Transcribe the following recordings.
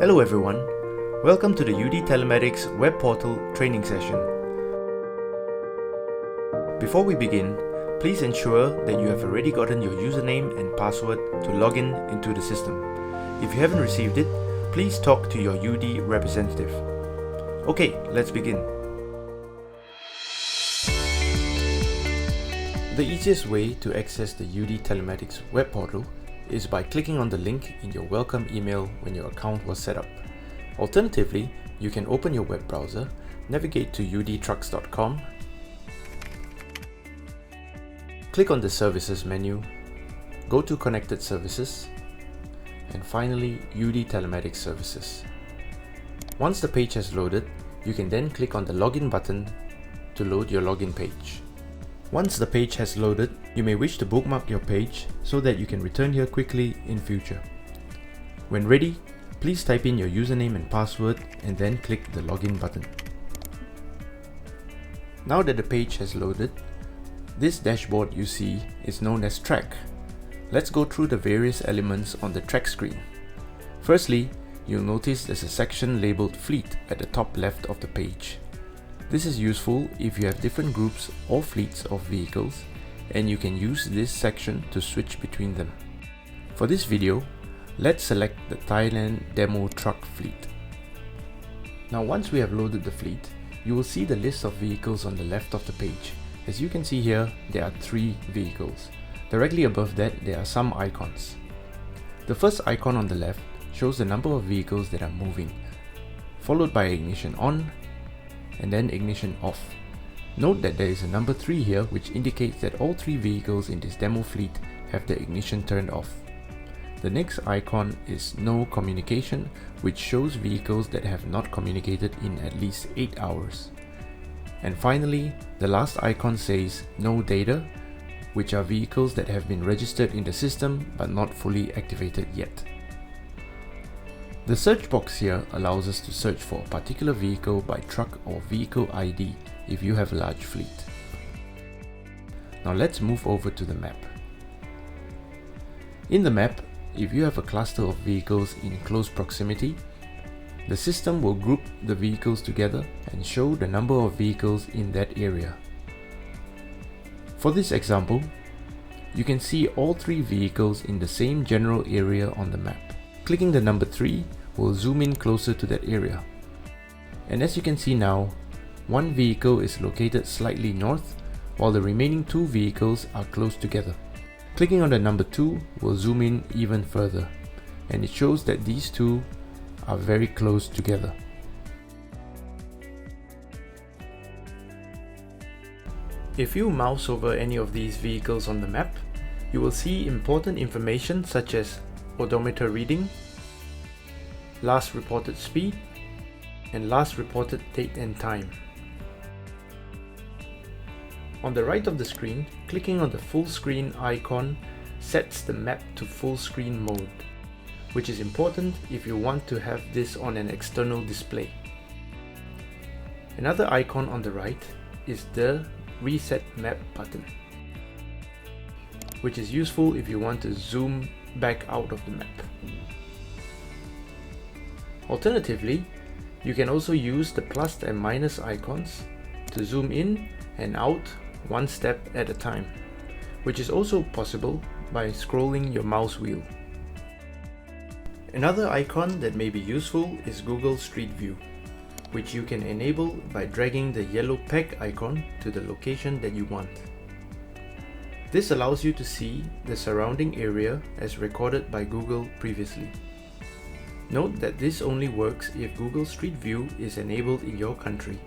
Hello everyone, welcome to the UD Telematics web portal training session. Before we begin, please ensure that you have already gotten your username and password to log in into the system. If you haven't received it, please talk to your UD representative. Okay, let's begin. The easiest way to access the UD Telematics web portal is by clicking on the link in your welcome email when your account was set up. Alternatively, you can open your web browser, navigate to udtrucks.com, click on the Services menu, go to Connected Services, and finally UD Telematics Services. Once the page has loaded, you can then click on the Login button to load your login page. Once the page has loaded, you may wish to bookmark your page so that you can return here quickly in future. When ready, please type in your username and password and then click the Login button. Now that the page has loaded, this dashboard you see is known as Track. Let's go through the various elements on the Track screen. Firstly, you'll notice there's a section labeled Fleet at the top left of the page. This is useful if you have different groups or fleets of vehicles, and you can use this section to switch between them. For this video, let's select the Thailand demo truck fleet. Now once we have loaded the fleet, you will see the list of vehicles on the left of the page. As you can see here, there are 3 vehicles. Directly above that, there are some icons. The first icon on the left shows the number of vehicles that are moving, followed by ignition on, and then ignition off. Note that there is a number 3 here, which indicates that all 3 vehicles in this demo fleet have the ignition turned off. The next icon is No Communication, which shows vehicles that have not communicated in at least 8 hours. And finally, the last icon says No Data, which are vehicles that have been registered in the system but not fully activated yet. The search box here allows us to search for a particular vehicle by truck or vehicle ID if you have a large fleet. Now let's move over to the map. In the map, if you have a cluster of vehicles in close proximity, the system will group the vehicles together and show the number of vehicles in that area. For this example, you can see all 3 vehicles in the same general area on the map. Clicking the number 3 will zoom in closer to that area. And as you can see now, one vehicle is located slightly north, while the remaining 2 vehicles are close together. Clicking on the number 2 will zoom in even further, and it shows that these 2 are very close together. If you mouse over any of these vehicles on the map, you will see important information such as odometer reading, last reported speed, and last reported date and time. On the right of the screen, clicking on the full screen icon sets the map to full screen mode, which is important if you want to have this on an external display. Another icon on the right is the Reset Map button, which is useful if you want to zoom back out of the map. Alternatively, you can also use the plus and minus icons to zoom in and out one step at a time, which is also possible by scrolling your mouse wheel. Another icon that may be useful is Google Street View, which you can enable by dragging the yellow peg icon to the location that you want. This allows you to see the surrounding area as recorded by Google previously. Note that this only works if Google Street View is enabled in your country.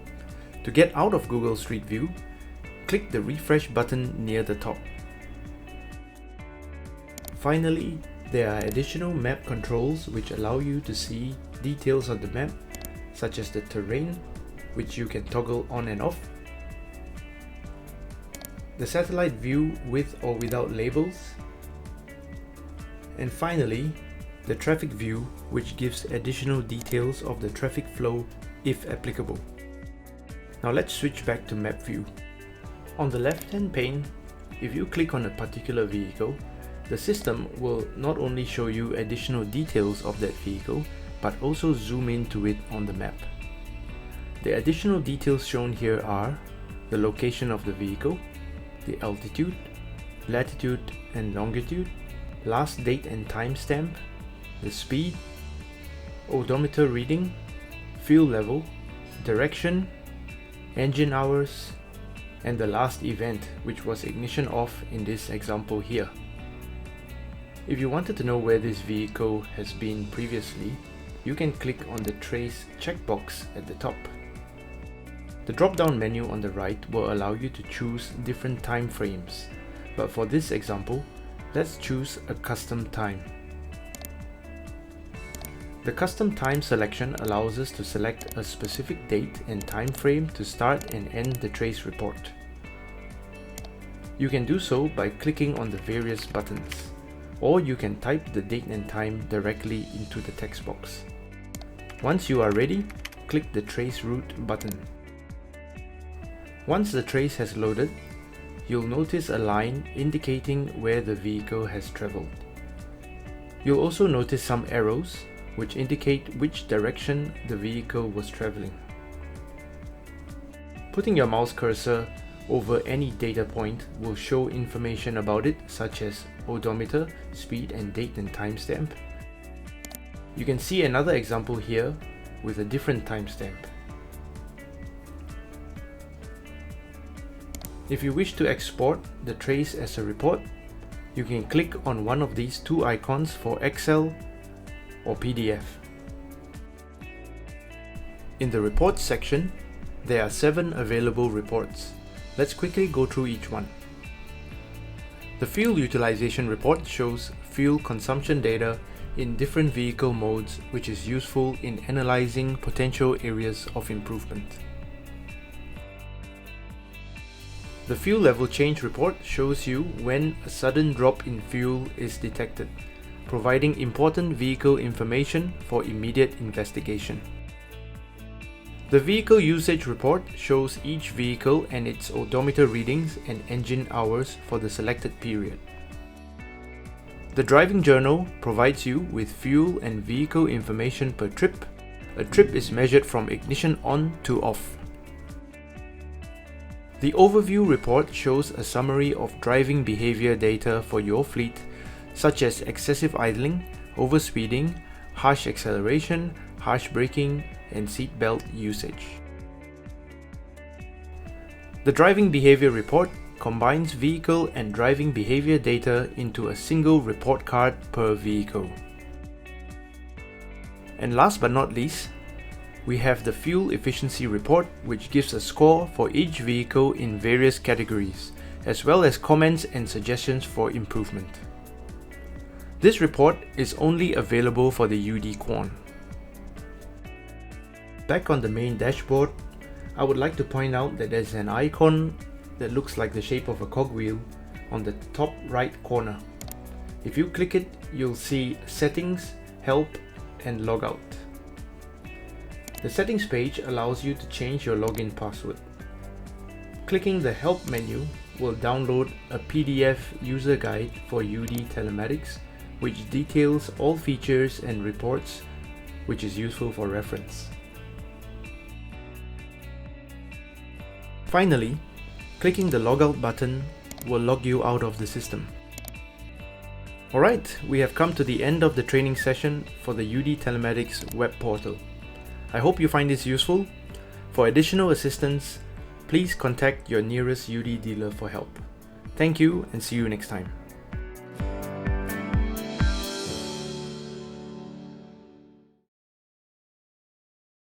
To get out of Google Street View, click the refresh button near the top. Finally, there are additional map controls which allow you to see details on the map, such as the terrain, which you can toggle on and off, the satellite view with or without labels, and finally, the traffic view, which gives additional details of the traffic flow if applicable. Now let's switch back to map view. On the left-hand pane, if you click on a particular vehicle, the system will not only show you additional details of that vehicle, but also zoom into it on the map. The additional details shown here are the location of the vehicle, the altitude, latitude and longitude, last date and timestamp, the speed, odometer reading, fuel level, direction, engine hours, and the last event, which was ignition off in this example here. If you wanted to know where this vehicle has been previously, you can click on the Trace checkbox at the top. The drop-down menu on the right will allow you to choose different time frames, but for this example, let's choose a custom time. The custom time selection allows us to select a specific date and time frame to start and end the trace report. You can do so by clicking on the various buttons, or you can type the date and time directly into the text box. Once you are ready, click the Trace Route button. Once the trace has loaded, you'll notice a line indicating where the vehicle has traveled. You'll also notice some arrows which indicate which direction the vehicle was traveling. Putting your mouse cursor over any data point will show information about it, such as odometer, speed and date and timestamp. You can see another example here with a different timestamp. If you wish to export the trace as a report, you can click on one of these two icons for Excel or PDF. In the Reports section, there are 7 available reports. Let's quickly go through each one. The Fuel Utilization Report shows fuel consumption data in different vehicle modes, which is useful in analyzing potential areas of improvement. The Fuel Level Change Report shows you when a sudden drop in fuel is detected, providing important vehicle information for immediate investigation. The Vehicle Usage Report shows each vehicle and its odometer readings and engine hours for the selected period. The Driving Journal provides you with fuel and vehicle information per trip. A trip is measured from ignition on to off. The Overview Report shows a summary of driving behavior data for your fleet, such as excessive idling, overspeeding, harsh acceleration, harsh braking, and seatbelt usage. The Driving Behavior Report combines vehicle and driving behavior data into a single report card per vehicle. And last but not least, we have the Fuel Efficiency Report, which gives a score for each vehicle in various categories, as well as comments and suggestions for improvement. This report is only available for the UD Quan. Back on the main dashboard, I would like to point out that there's an icon that looks like the shape of a cogwheel on the top right corner. If you click it, you'll see Settings, Help, and Logout. The settings page allows you to change your login password. Clicking the Help menu will download a PDF user guide for UD Telematics, which details all features and reports, which is useful for reference. Finally, clicking the Logout button will log you out of the system. Alright, we have come to the end of the training session for the UD Telematics web portal. I hope you find this useful. For additional assistance, please contact your nearest UD dealer for help. Thank you and see you next time.